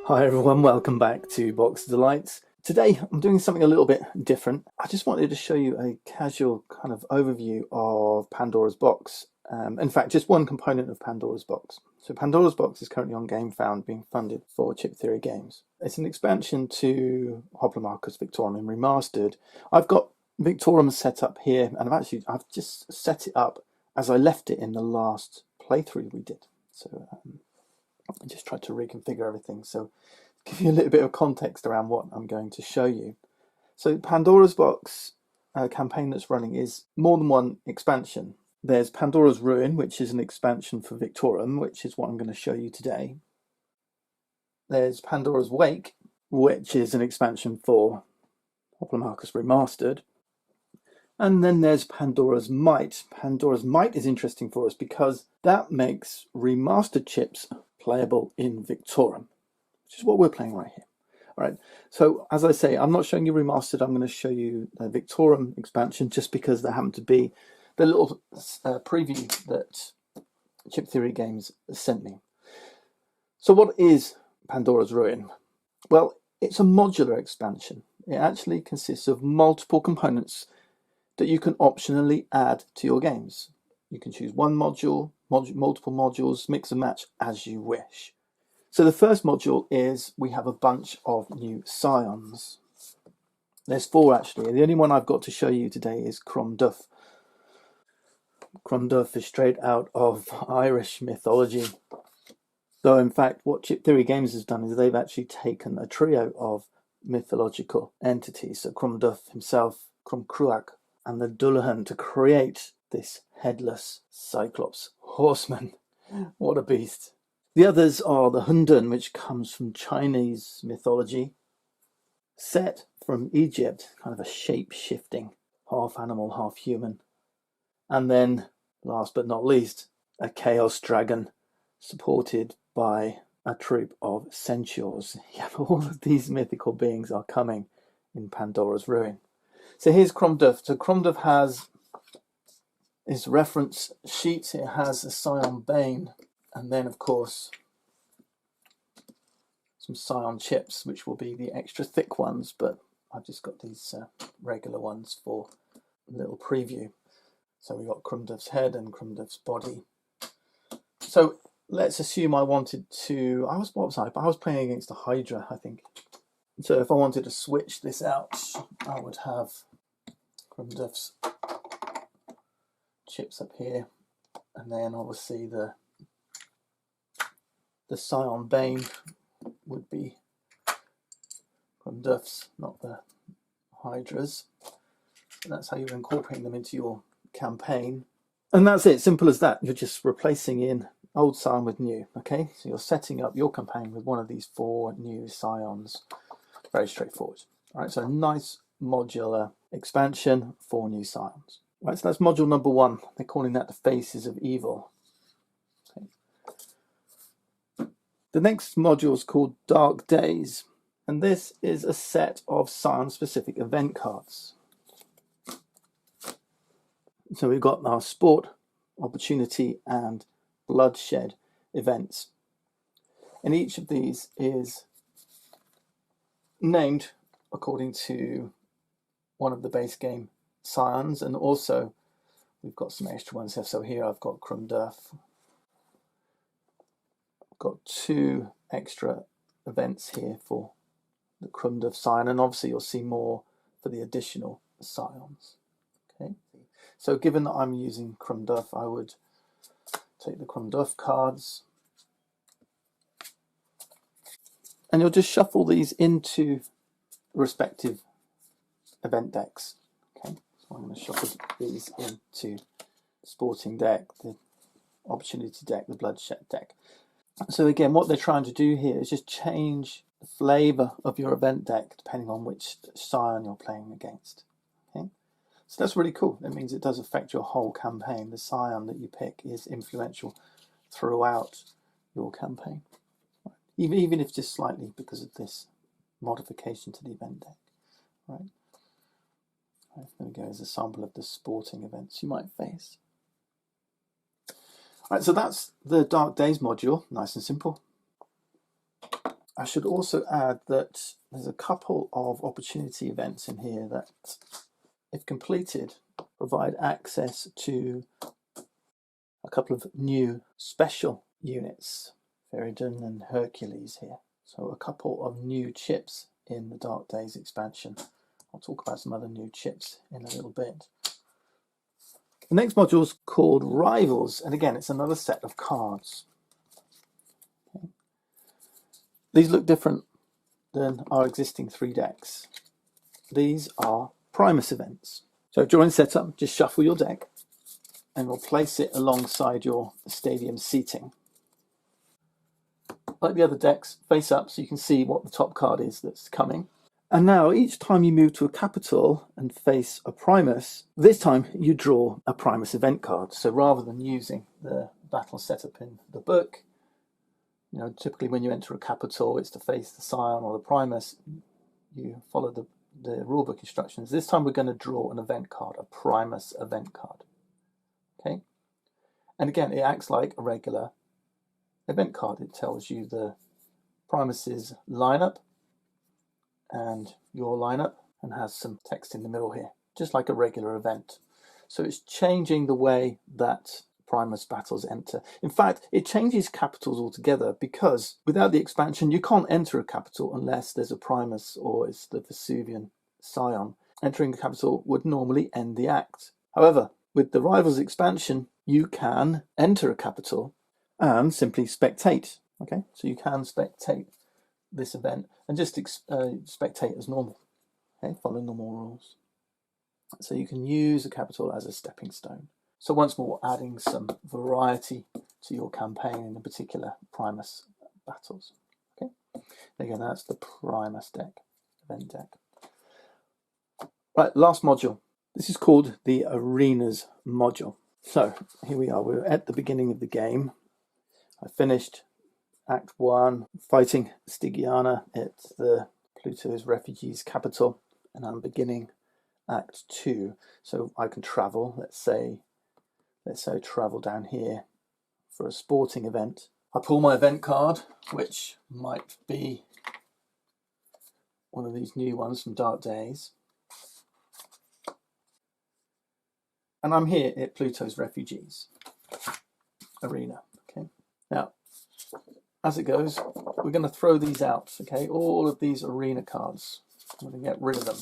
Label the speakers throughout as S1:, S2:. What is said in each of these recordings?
S1: Hi everyone, welcome back to Box Delights. Today I'm doing something a little bit different. I just wanted to show you a casual kind of overview of Pandora's box. In fact, just one component of Pandora's box. So Pandora's box is currently on GameFound being funded for Chip Theory Games. It's an expansion to Hoplomachus Victorum in Remastered. I've got Victorum set up here, and I've just set it up as I left it in the last playthrough we did. So I just tried to reconfigure everything. So give you a little bit of context around what I'm going to show you. So Pandora's box campaign that's running is more than one expansion. There's Pandora's Ruin, which is an expansion for Victorum, which is what I'm going to show you today. There's Pandora's Wake, which is an expansion for Hoplomachus Remastered. And then there's Pandora's Might. Pandora's Might is interesting for us because that makes remastered chips playable in Victorum, which is what we're playing right here. All right, so as I say, I'm not showing you remastered. I'm going to show you the Victorum expansion just because there happened to be the little preview that Chip Theory Games sent me. So what is Pandora's Ruin? Well, it's a modular expansion. It actually consists of multiple components that you can optionally add to your games. You can choose one module, multiple modules, mix and match as you wish. So the first module is we have a bunch of new scions. There's 4 actually. The only one I've got to show you today is Cromduff. Cromduff is straight out of Irish mythology. Though in fact what Chip Theory Games has done is they've actually taken a trio of mythological entities. So Cromduff himself, Cromcruach, and the Dullahan to create this headless Cyclops horseman. What a beast. The others are the Hundan, which comes from Chinese mythology. Set from Egypt, kind of a shape-shifting, half animal, half human. And then, last but not least, a chaos dragon supported by a troop of centaurs. Yeah, all of these mythical beings are coming in Pandora's Ruin. So here's Cromduff. So Cromduff has his reference sheet. It has a Scion Bane, and then of course some Scion chips, which will be the extra thick ones, but I've just got these regular ones for a little preview. So we've got Cromduff's head and Cromduff's body. So let's assume I wanted to, what was I? I was playing against a Hydra, I think. So if I wanted to switch this out, I would have Cromduff's chips up here, and then obviously the Scion Bane would be Cromduff's, not the Hydra's. And that's how you're incorporating them into your campaign. And that's it, simple as that. You're just replacing in old Scion with new, okay? So you're setting up your campaign with one of these 4 new Scions. Very straightforward. All right, so a nice modular expansion, 4 new scions. Right, so that's module number 1. They're calling that the Faces of Evil. Okay. The next module is called Dark Days, and this is a set of scion-specific event cards. So we've got our sport, opportunity, and bloodshed events. And each of these is named according to one of the base game scions, and also we've got some extra ones here. So here I've got Cromduff. I've got 2 extra events here for the Cromduff scion, and obviously you'll see more for the additional scions. Okay, so given that I'm using Cromduff, I would take the Cromduff cards, and you'll just shuffle these into respective event decks. Okay, so I'm going to shuffle these into the sporting deck, the opportunity deck, the bloodshed deck. So again, what they're trying to do here is just change the flavour of your event deck depending on which scion you're playing against. Okay, so that's really cool. It means it does affect your whole campaign. The scion that you pick is influential throughout your campaign, even if just slightly because of this modification to the event deck. Right. There we go, as a sample of the sporting events you might face. Right, so that's the Dark Days module, nice and simple. I should also add that there's a couple of opportunity events in here that, if completed, provide access to a couple of new special units, Feridun and Hercules here. So a couple of new chips in the Dark Days expansion. I'll talk about some other new chips in a little bit. The next module is called Rivals, and again, it's another set of cards. Okay. These look different than our existing 3 decks. These are Primus events. So during setup, just shuffle your deck and we'll place it alongside your stadium seating. Like the other decks, face up so you can see what the top card is that's coming. And now each time you move to a capital and face a Primus, this time you draw a Primus event card. So rather than using the battle setup in the book, you know, typically when you enter a capital, it's to face the Scion or the Primus. You follow the rulebook instructions. This time we're going to draw an event card, a Primus event card. Okay, and again, it acts like a regular event card. It tells you the Primus's lineup and your lineup, and has some text in the middle here, just like a regular event. So it's changing the way that Primus battles enter. In fact, it changes capitals altogether, because without the expansion you can't enter a capital unless there's a Primus or it's the Vesuvian Scion. Entering a capital would normally end the act. However, with the Rivals expansion, you can enter a capital and simply spectate. Okay, so you can spectate this event and just spectate as normal. Okay, follow normal rules. So you can use a capital as a stepping stone. So once more, adding some variety to your campaign in the particular Primus battles. Okay, again, that's the Primus deck, event deck. Right, last module. This is called the Arenas module. So here we are. We're at the beginning of the game. I finished Act 1, fighting Stygiana at the Pluto's refugees capital, and I'm beginning Act 2. So I can travel. Let's say I travel down here for a sporting event. I pull my event card, which might be one of these new ones from Dark Days. And I'm here at Pluto's refugees arena. Okay. Now, as it goes, we're going to throw these out. Okay, all of these arena cards. I'm going to get rid of them.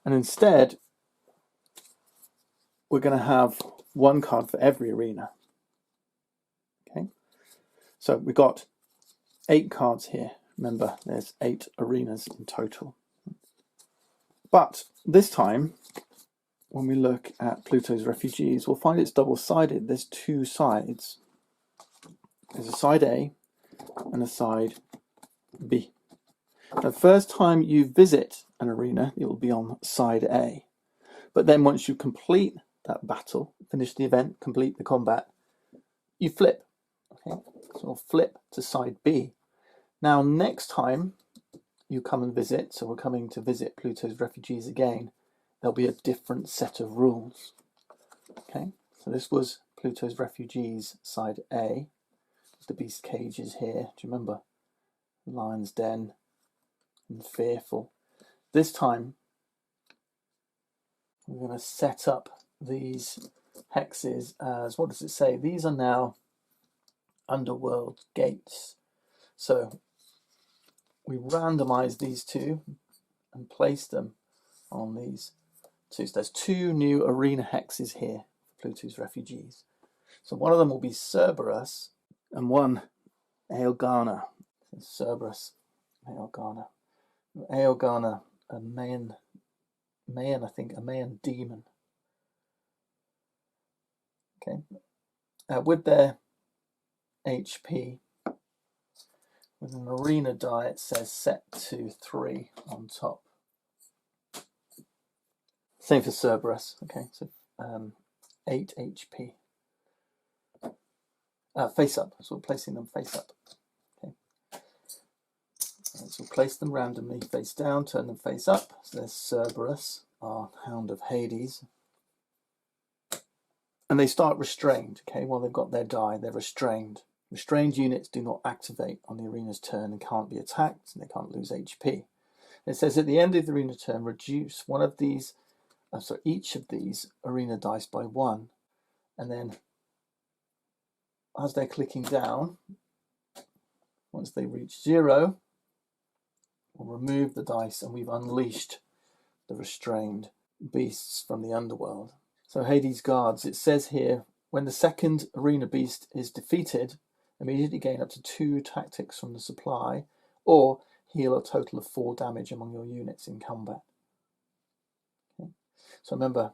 S1: And instead, we're going to have one card for every arena. Okay, so we've got 8 cards here. Remember, there's 8 arenas in total. But this time, when we look at Pluto's refugees, we'll find it's double-sided. There's 2 sides. There's a side A and a side B. The first time you visit an arena, it will be on side A. But then once you complete that battle, finish the event, complete the combat, you flip. Okay, so we'll flip to side B. Now, next time you come and visit, so we're coming to visit Pluto's refugees again, there'll be a different set of rules. Okay, so this was Pluto's refugees side A. The beast cages here. Do you remember? Lion's Den and Fearful. This time we're going to set up these hexes as, what does it say? These are now underworld gates. So we randomize these 2 and place them on these 2. So there's 2 new arena hexes here for Pluto's refugees. So one of them will be Cerberus and one Aelgana. Cerberus, Aelgana. Aelgana, a Mayan, I think, a Mayan demon. Okay, with their HP, with an arena die, it says set to 3 on top. Same for Cerberus. Okay, so 8 HP. Face up, so we're placing them face up. Okay, so we'll place them randomly face down, turn them face up. So there's Cerberus, our Hound of Hades. And they start restrained. Okay, while they've got their die, they're restrained. Restrained units do not activate on the arena's turn and can't be attacked, and they can't lose HP. It says at the end of the arena turn, reduce each of these arena dice by 1, and then as they're clicking down, once they reach 0, we'll remove the dice and we've unleashed the restrained beasts from the underworld. So Hades guards, it says here, when the second arena beast is defeated, immediately gain up to 2 tactics from the supply, or heal a total of 4 damage among your units in combat. Okay. So remember,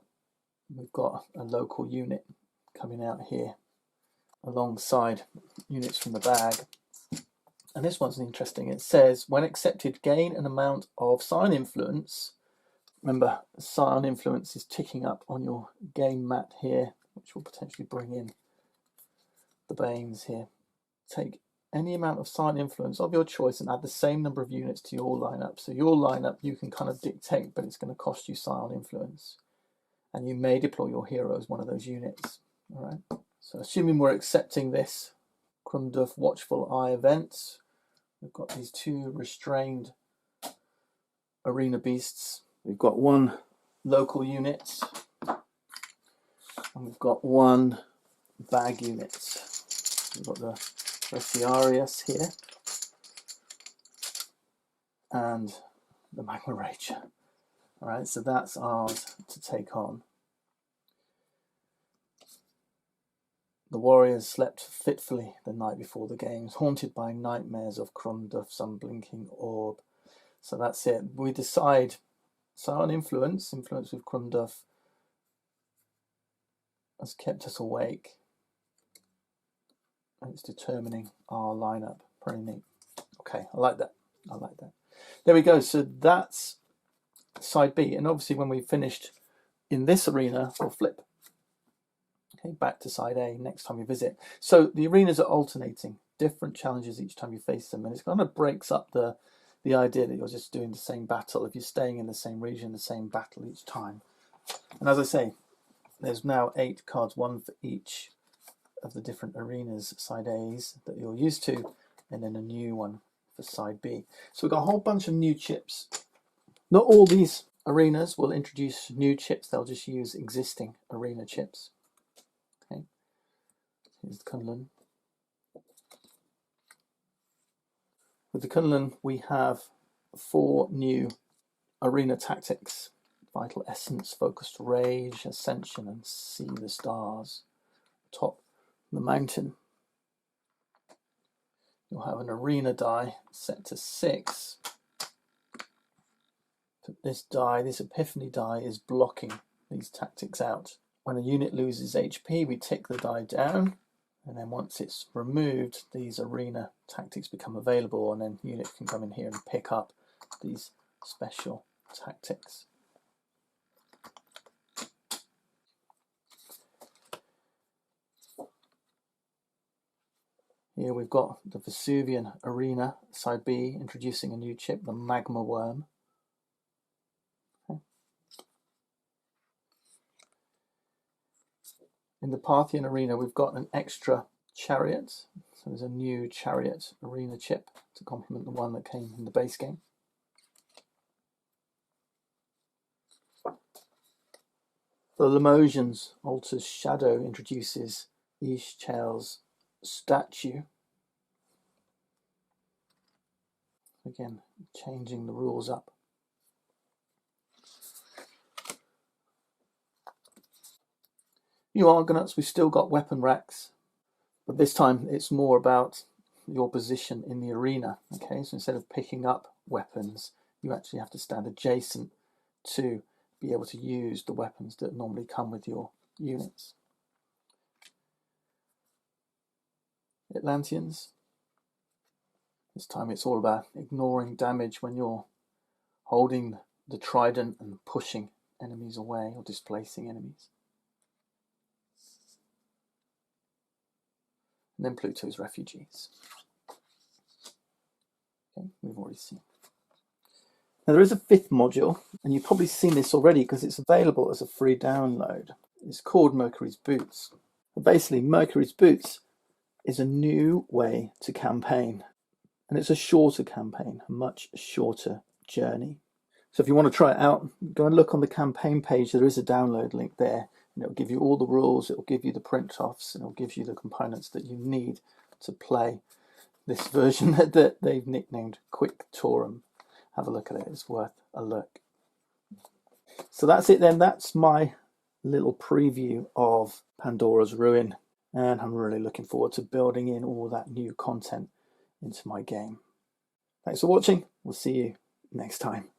S1: we've got a local unit coming out here alongside units from the bag. And this one's interesting. It says, when accepted, gain an amount of Scion influence. Remember, Scion influence is ticking up on your game mat here, which will potentially bring in the Banes here. Take any amount of Scion influence of your choice and add the same number of units to your lineup. So your lineup you can kind of dictate, but it's going to cost you Scion influence. And you may deploy your hero as one of those units. All right. So assuming we're accepting this Crumduff Watchful Eye event, we've got these 2 restrained arena beasts. We've got 1 local unit, and we've got 1 bag unit. We've got the Resiarius here, and the Magma Rager. All right, so that's ours to take on. The warriors slept fitfully the night before the games, haunted by nightmares of Crumduff's unblinking orb. So that's it. We decide Scion influence with Crumduff has kept us awake. And it's determining our lineup. Pretty neat. Okay, I like that. I like that. There we go. So that's side B. And obviously when we finished in this arena, we'll flip. Okay, back to side A next time we visit. So the arenas are alternating, different challenges each time you face them, and it kind of breaks up the idea that you're just doing the same battle if you're staying in the same region, the same battle each time. And as I say, there's now 8 cards, 1 for each of the different arenas, side A's that you're used to, and then a new one for side B. So we've got a whole bunch of new chips. Not all these arenas will introduce new chips, they'll just use existing arena chips. Okay, here's the Kunlun. With the Kunlun, we have 4 new arena tactics: Vital Essence, Focused Rage, Ascension, and See the Stars. Top the mountain, you'll have an arena die set to 6. But this die, this Epiphany die, is blocking these tactics out. When a unit loses HP, we tick the die down, and then once it's removed, these arena tactics become available, and then units can come in here and pick up these special tactics. Here we've got the Vesuvian Arena, side B, introducing a new chip, the Magma Worm. Okay. In the Parthian Arena, we've got an extra chariot. So there's a new chariot arena chip to complement the one that came in the base game. The Lemosians Altar's Shadow introduces Ishchel's statue. Again, changing the rules up. You Argonauts, we've still got weapon racks, but this time it's more about your position in the arena. Okay, so instead of picking up weapons, you actually have to stand adjacent to be able to use the weapons that normally come with your units. Atlanteans, this time it's all about ignoring damage when you're holding the trident and pushing enemies away or displacing enemies. And then Pluto's refugees. Okay, we've already seen. Now there is a 5th module, and you've probably seen this already because it's available as a free download. It's called Mercury's Boots. But basically, Mercury's Boots is a new way to campaign. And it's a shorter campaign, a much shorter journey. So if you want to try it out, go and look on the campaign page. There is a download link there, and it'll give you all the rules, it'll give you the print-offs, and it'll give you the components that you need to play this version that they've nicknamed Victorum. Have a look at it, it's worth a look. So that's it then, that's my little preview of Pandora's Ruin, and I'm really looking forward to building in all that new content into my game. Thanks for watching, we'll see you next time.